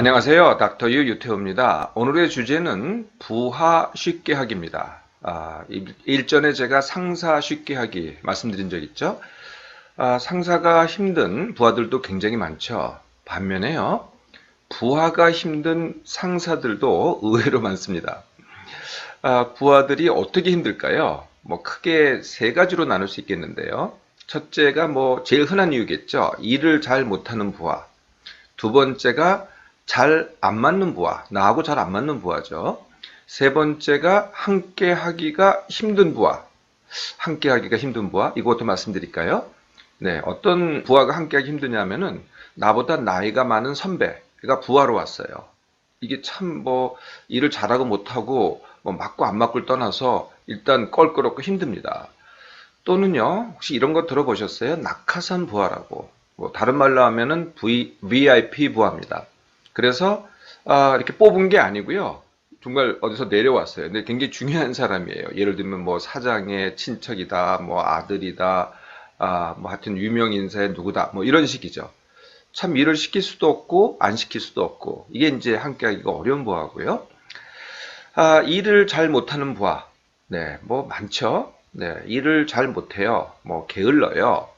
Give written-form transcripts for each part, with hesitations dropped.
안녕하세요. 닥터유 유태호입니다. 오늘의 주제는 부하 쉽게 하기입니다. 일전에 제가 상사 쉽게 하기 말씀드린 적 있죠? 상사가 힘든 부하들도 굉장히 많죠. 반면에요, 부하가 힘든 상사들도 의외로 많습니다. 부하들이 어떻게 힘들까요? 크게 세 가지로 나눌 수 있겠는데요. 첫째가 제일 흔한 이유겠죠. 일을 잘 못하는 부하. 두 번째가 잘 안 맞는 부하, 나하고 잘 안 맞는 부하죠. 세 번째가 함께 하기가 힘든 부하, 함께 하기가 힘든 부하, 이것도 말씀드릴까요? 네, 어떤 부하가 함께 하기 힘드냐면은 나보다 나이가 많은 선배가 부하로 왔어요. 이게 참 일을 잘하고 못하고 맞고 안 맞고를 떠나서 일단 껄끄럽고 힘듭니다. 또는요, 혹시 이런 거 들어보셨어요? 낙하산 부하라고. 다른 말로 하면은 VIP 부하입니다. 그래서 이렇게 뽑은 게 아니고요. 정말 어디서 내려왔어요. 근데 굉장히 중요한 사람이에요. 예를 들면 사장의 친척이다, 아들이다, 하여튼 유명 인사의 누구다, 이런 식이죠. 참 일을 시킬 수도 없고 안 시킬 수도 없고 이게 이제 함께하기가 어려운 부하고요. 일을 잘 못하는 부하, 네, 많죠. 네, 일을 잘 못해요. 게을러요.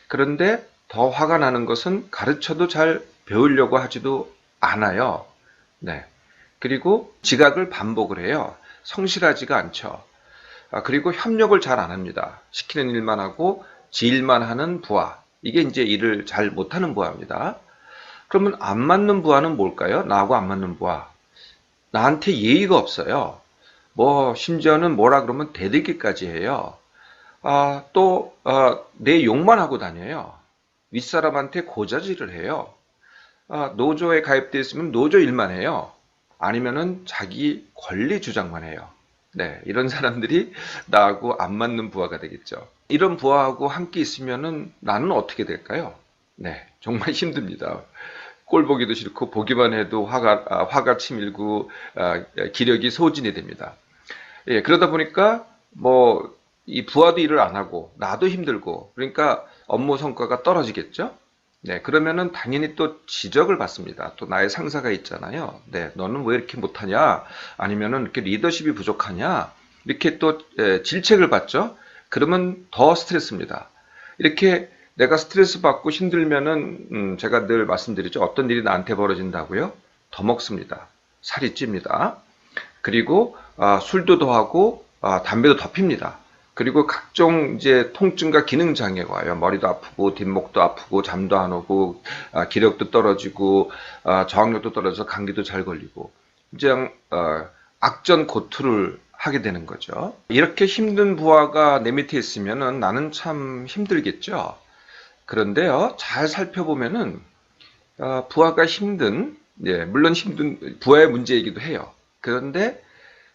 그런데 더 화가 나는 것은 가르쳐도 잘 배우려고 하지도 않아요. 네. 그리고 지각을 반복을 해요. 성실하지가 않죠. 그리고 협력을 잘 안 합니다. 시키는 일만 하고 지 일만 하는 부하. 이게 이제 일을 잘 못하는 부하입니다. 그러면 안 맞는 부하는 뭘까요? 나하고 안 맞는 부하. 나한테 예의가 없어요. 심지어는 뭐라 그러면 대들기까지 해요. 내 욕만 하고 다녀요. 윗사람한테 고자질을 해요. 노조에 가입되어 있으면 노조 일만 해요. 아니면은 자기 권리 주장만 해요. 네, 이런 사람들이 나하고 안 맞는 부하가 되겠죠. 이런 부하하고 함께 있으면은 나는 어떻게 될까요? 네, 정말 힘듭니다. 꼴 보기도 싫고 보기만 해도 화가 치밀고 기력이 소진이 됩니다. 예, 그러다 보니까 이 부하도 일을 안 하고 나도 힘들고 그러니까 업무 성과가 떨어지겠죠? 네, 그러면은 당연히 또 지적을 받습니다. 또 나의 상사가 있잖아요. 네, 너는 왜 이렇게 못하냐? 아니면은 이렇게 리더십이 부족하냐? 이렇게 또 질책을 받죠? 그러면 더 스트레스입니다. 이렇게 내가 스트레스 받고 힘들면은 제가 늘 말씀드리죠. 어떤 일이 나한테 벌어진다고요? 더 먹습니다. 살이 찝니다. 그리고 술도 더하고 담배도 더 핍니다. 그리고 각종 이제 통증과 기능 장애가 와요. 머리도 아프고 뒷목도 아프고 잠도 안 오고 기력도 떨어지고 저항력도 떨어져서 감기도 잘 걸리고 이제 악전고투를 하게 되는 거죠. 이렇게 힘든 부하가 내 밑에 있으면은 나는 참 힘들겠죠. 그런데요, 잘 살펴보면은 부하가 힘든, 예, 물론 힘든 부하의 문제이기도 해요. 그런데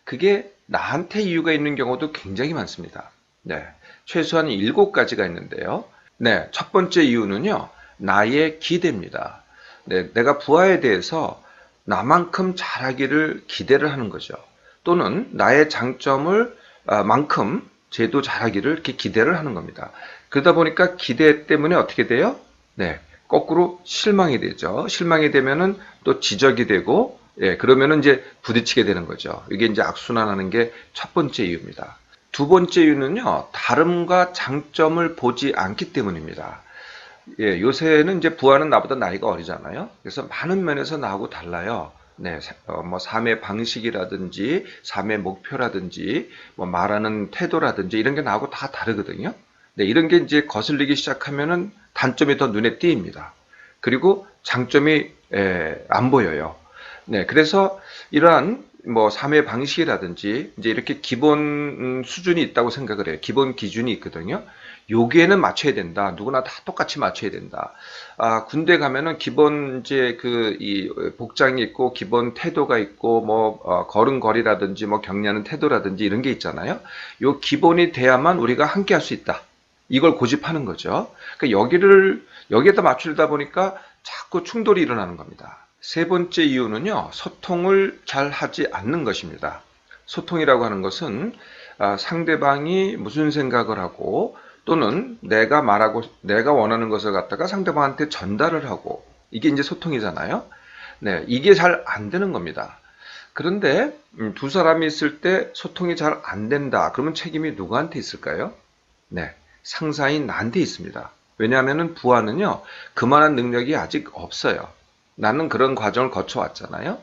그게 나한테 이유가 있는 경우도 굉장히 많습니다. 네, 최소한 7가지가 있는데요. 네, 첫 번째 이유는요, 나의 기대입니다. 네, 내가 부하에 대해서 나만큼 잘하기를 기대를 하는 거죠. 또는 나의 장점을 만큼 쟤도 잘하기를 이렇게 기대를 하는 겁니다. 그러다 보니까 기대 때문에 어떻게 돼요? 네, 거꾸로 실망이 되죠. 실망이 되면은 또 지적이 되고, 예, 그러면은 이제 부딪히게 되는 거죠. 이게 이제 악순환하는 게 첫 번째 이유입니다. 두 번째 이유는요, 다름과 장점을 보지 않기 때문입니다. 예, 요새는 이제 부하는 나보다 나이가 어리잖아요. 그래서 많은 면에서 나하고 달라요. 네, 삶의 방식이라든지, 삶의 목표라든지, 말하는 태도라든지, 이런 게 나하고 다 다르거든요. 네, 이런 게 이제 거슬리기 시작하면은 단점이 더 눈에 띄입니다. 그리고 장점이 안 보여요. 네, 그래서 이러한 삶의 방식이라든지 이제 이렇게 기본 수준이 있다고 생각을 해요. 기본 기준이 있거든요. 여기에는 맞춰야 된다. 누구나 다 똑같이 맞춰야 된다. 군대 가면은 기본 이제 이 복장이 있고 기본 태도가 있고 걸음걸이라든지 경례하는 태도라든지 이런 게 있잖아요. 요 기본이 돼야만 우리가 함께 할 수 있다. 이걸 고집하는 거죠. 그러니까 여기에다 맞추다 보니까 자꾸 충돌이 일어나는 겁니다. 세 번째 이유는요, 소통을 잘 하지 않는 것입니다. 소통이라고 하는 것은 상대방이 무슨 생각을 하고 또는 내가 원하는 것을 갖다가 상대방한테 전달을 하고 이게 이제 소통이잖아요. 네, 이게 잘 안 되는 겁니다. 그런데 두 사람이 있을 때 소통이 잘 안 된다. 그러면 책임이 누구한테 있을까요? 네, 상사인 나한테 있습니다. 왜냐하면 부하는요, 그만한 능력이 아직 없어요. 나는 그런 과정을 거쳐왔잖아요.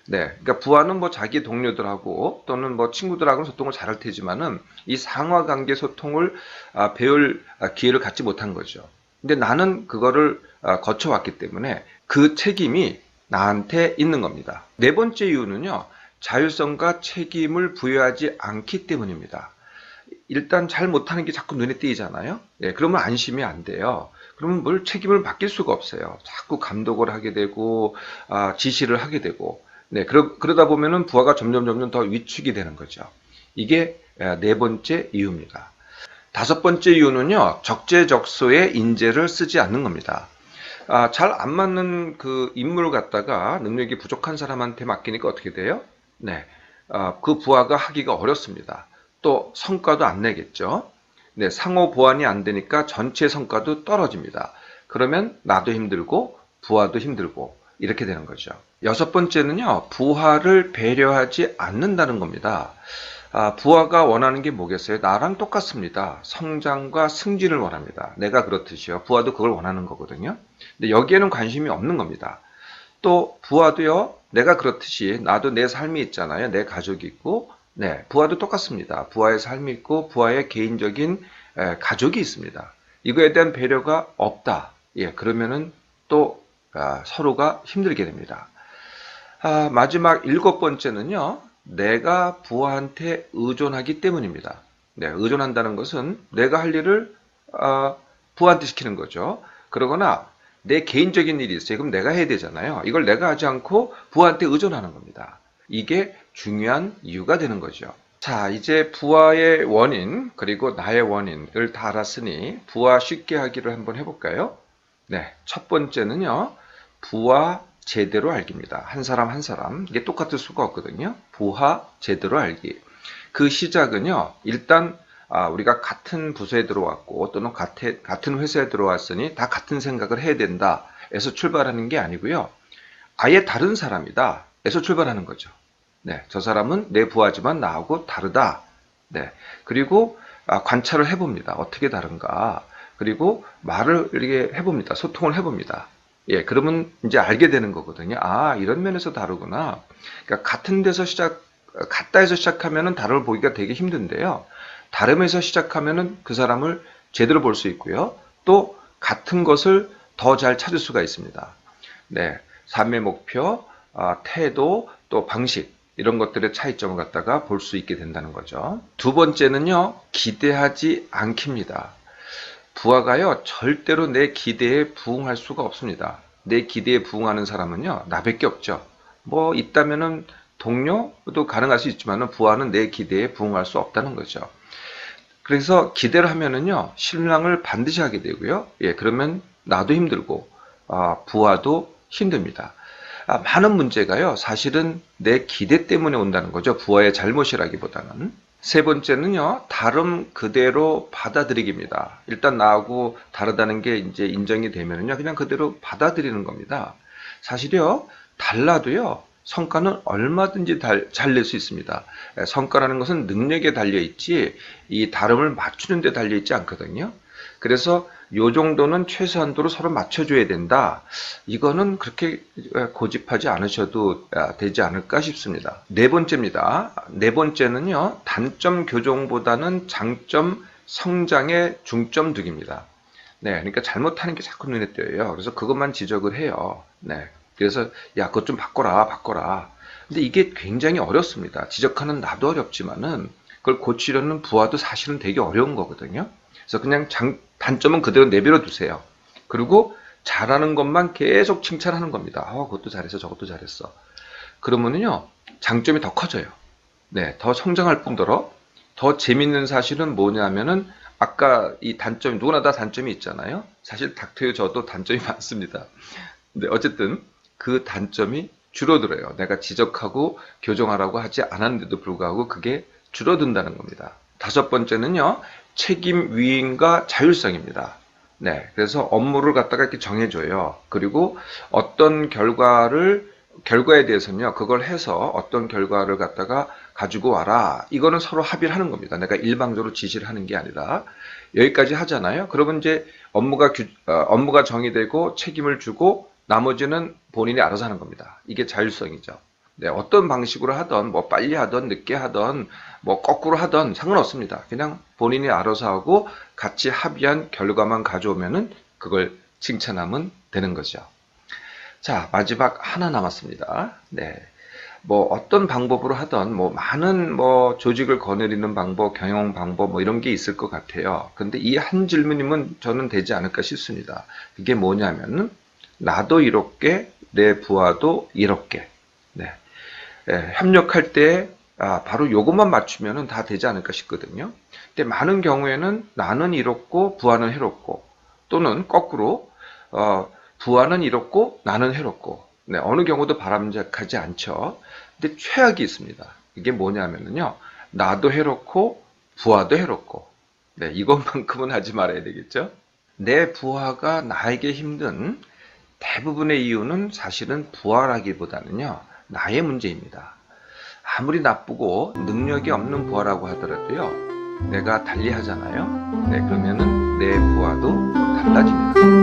네, 그러니까 부하는 뭐 자기 동료들하고 또는 뭐 친구들하고는 소통을 잘할 테지만은 이 상하 관계 소통을 배울 기회를 갖지 못한 거죠. 근데 나는 그거를 거쳐왔기 때문에 그 책임이 나한테 있는 겁니다. 네 번째 이유는요, 자율성과 책임을 부여하지 않기 때문입니다. 일단 잘 못하는 게 자꾸 눈에 띄잖아요. 네, 그러면 안심이 안 돼요. 그러면 뭘 책임을 맡길 수가 없어요. 자꾸 감독을 하게 되고 지시를 하게 되고, 네, 그러다 보면은 부하가 점점 더 위축이 되는 거죠. 이게 네 번째 이유입니다. 다섯 번째 이유는요, 적재적소에 인재를 쓰지 않는 겁니다. 잘 안 맞는 그 임무를 갖다가 능력이 부족한 사람한테 맡기니까 어떻게 돼요? 네, 그 부하가 하기가 어렵습니다. 또 성과도 안 내겠죠. 네, 상호 보완이 안 되니까 전체 성과도 떨어집니다. 그러면 나도 힘들고 부하도 힘들고 이렇게 되는 거죠. 여섯 번째는요, 부하를 배려하지 않는다는 겁니다. 부하가 원하는 게 뭐겠어요? 나랑 똑같습니다. 성장과 승진을 원합니다. 내가 그렇듯이요. 부하도 그걸 원하는 거거든요. 근데 여기에는 관심이 없는 겁니다. 또 부하도요, 내가 그렇듯이 나도 내 삶이 있잖아요. 내 가족이 있고, 네, 부하도 똑같습니다. 부하의 삶이 있고 부하의 개인적인 가족이 있습니다. 이거에 대한 배려가 없다. 예, 그러면은 또 서로가 힘들게 됩니다. 마지막 일곱 번째는요, 내가 부하한테 의존하기 때문입니다. 네, 의존한다는 것은 내가 할 일을 부하한테 시키는 거죠. 그러거나 내 개인적인 일이 있어요. 그럼 내가 해야 되잖아요. 이걸 내가 하지 않고 부하한테 의존하는 겁니다. 이게 중요한 이유가 되는 거죠. 자, 이제 부하의 원인 그리고 나의 원인을 다 알았으니 부하 쉽게 하기를 한번 해볼까요? 네, 첫 번째는요, 부하 제대로 알기입니다. 한 사람 한 사람 이게 똑같을 수가 없거든요. 부하 제대로 알기. 그 시작은요, 일단 우리가 같은 부서에 들어왔고 또는 같은 회사에 들어왔으니 다 같은 생각을 해야 된다 에서 출발하는 게 아니고요. 아예 다른 사람이다 에서 출발하는 거죠. 네, 저 사람은 내 부하지만 나하고 다르다. 네, 그리고 관찰을 해봅니다. 어떻게 다른가. 그리고 말을 이렇게 해봅니다. 소통을 해봅니다. 예, 그러면 이제 알게 되는 거거든요. 이런 면에서 다르구나. 그러니까 같다 해서 시작하면은 다름을 보기가 되게 힘든데요. 다름에서 시작하면은 그 사람을 제대로 볼 수 있고요. 또 같은 것을 더 잘 찾을 수가 있습니다. 네, 삶의 목표, 태도, 또 방식 이런 것들의 차이점을 갖다가 볼 수 있게 된다는 거죠. 두 번째는요, 기대하지 않기입니다. 부하가요, 절대로 내 기대에 부응할 수가 없습니다. 내 기대에 부응하는 사람은요, 나밖에 없죠. 뭐 있다면은 동료도 가능할 수 있지만은 부하는 내 기대에 부응할 수 없다는 거죠. 그래서 기대를 하면은요, 실망을 반드시 하게 되고요. 예, 그러면 나도 힘들고 부하도 힘듭니다. 많은 문제가요, 사실은 내 기대 때문에 온다는 거죠. 부하의 잘못이라기보다는. 세 번째는요, 다름 그대로 받아들이기입니다. 일단 나하고 다르다는 게 이제 인정이 되면은요, 그냥 그대로 받아들이는 겁니다. 사실요, 달라도요, 성과는 얼마든지 잘 낼 수 있습니다. 성과라는 것은 능력에 달려있지, 이 다름을 맞추는 데 달려있지 않거든요. 그래서 요 정도는 최소한도로 서로 맞춰줘야 된다. 이거는 그렇게 고집하지 않으셔도 되지 않을까 싶습니다. 네 번째입니다. 네 번째는요, 단점 교정보다는 장점 성장에 중점 두기입니다. 네, 그러니까 잘못하는 게 자꾸 눈에 띄어요. 그래서 그것만 지적을 해요. 네, 그래서 야, 그것 좀 바꿔라. 근데 이게 굉장히 어렵습니다. 지적하는 나도 어렵지만은 그걸 고치려는 부하도 사실은 되게 어려운 거거든요. 그래서 그냥 단점은 그대로 내버려 두세요. 그리고 잘하는 것만 계속 칭찬하는 겁니다. 그것도 잘했어, 저것도 잘했어. 그러면은요, 장점이 더 커져요. 네, 더 성장할 뿐더러 더 재밌는 사실은 뭐냐면은 아까 이 단점이 누구나 다 단점이 있잖아요. 사실 닥터유 저도 단점이 많습니다. 근데 어쨌든 그 단점이 줄어들어요. 내가 지적하고 교정하라고 하지 않았는데도 불구하고 그게 줄어든다는 겁니다. 다섯 번째는요, 책임 위임과 자율성입니다. 네, 그래서 업무를 갖다가 이렇게 정해줘요. 그리고 어떤 결과를 결과에 대해서는요, 그걸 해서 어떤 결과를 갖다가 가지고 와라. 이거는 서로 합의를 하는 겁니다. 내가 일방적으로 지시를 하는 게 아니라 여기까지 하잖아요. 그러면 이제 업무가 정의되고 책임을 주고 나머지는 본인이 알아서 하는 겁니다. 이게 자율성이죠. 네, 어떤 방식으로 하던 뭐 빨리 하던 늦게 하던 뭐 거꾸로 하던 상관없습니다. 그냥 본인이 알아서 하고 같이 합의한 결과만 가져오면은 그걸 칭찬하면 되는 거죠. 자, 마지막 하나 남았습니다. 네. 뭐 어떤 방법으로 하던 뭐 많은 뭐 조직을 거느리는 방법, 경영 방법 뭐 이런 게 있을 것 같아요. 근데 이 한 질문이면 저는 되지 않을까 싶습니다. 그게 뭐냐면은 나도 이롭게 내 부하도 이롭게. 네. 협력할 때 바로 요것만 맞추면은 다 되지 않을까 싶거든요. 근데 많은 경우에는 나는 이롭고 부하는 해롭고 또는 거꾸로 부하는 이롭고 나는 해롭고 네, 어느 경우도 바람직하지 않죠. 근데 최악이 있습니다. 이게 뭐냐면요. 나도 해롭고 부하도 해롭고 네, 이것만큼은 하지 말아야 되겠죠. 내 부하가 나에게 힘든 대부분의 이유는 사실은 부하라기보다는요. 나의 문제입니다. 아무리 나쁘고 능력이 없는 부하라고 하더라도요. 내가 달리 하잖아요. 네, 그러면은 내 부하도 달라집니다.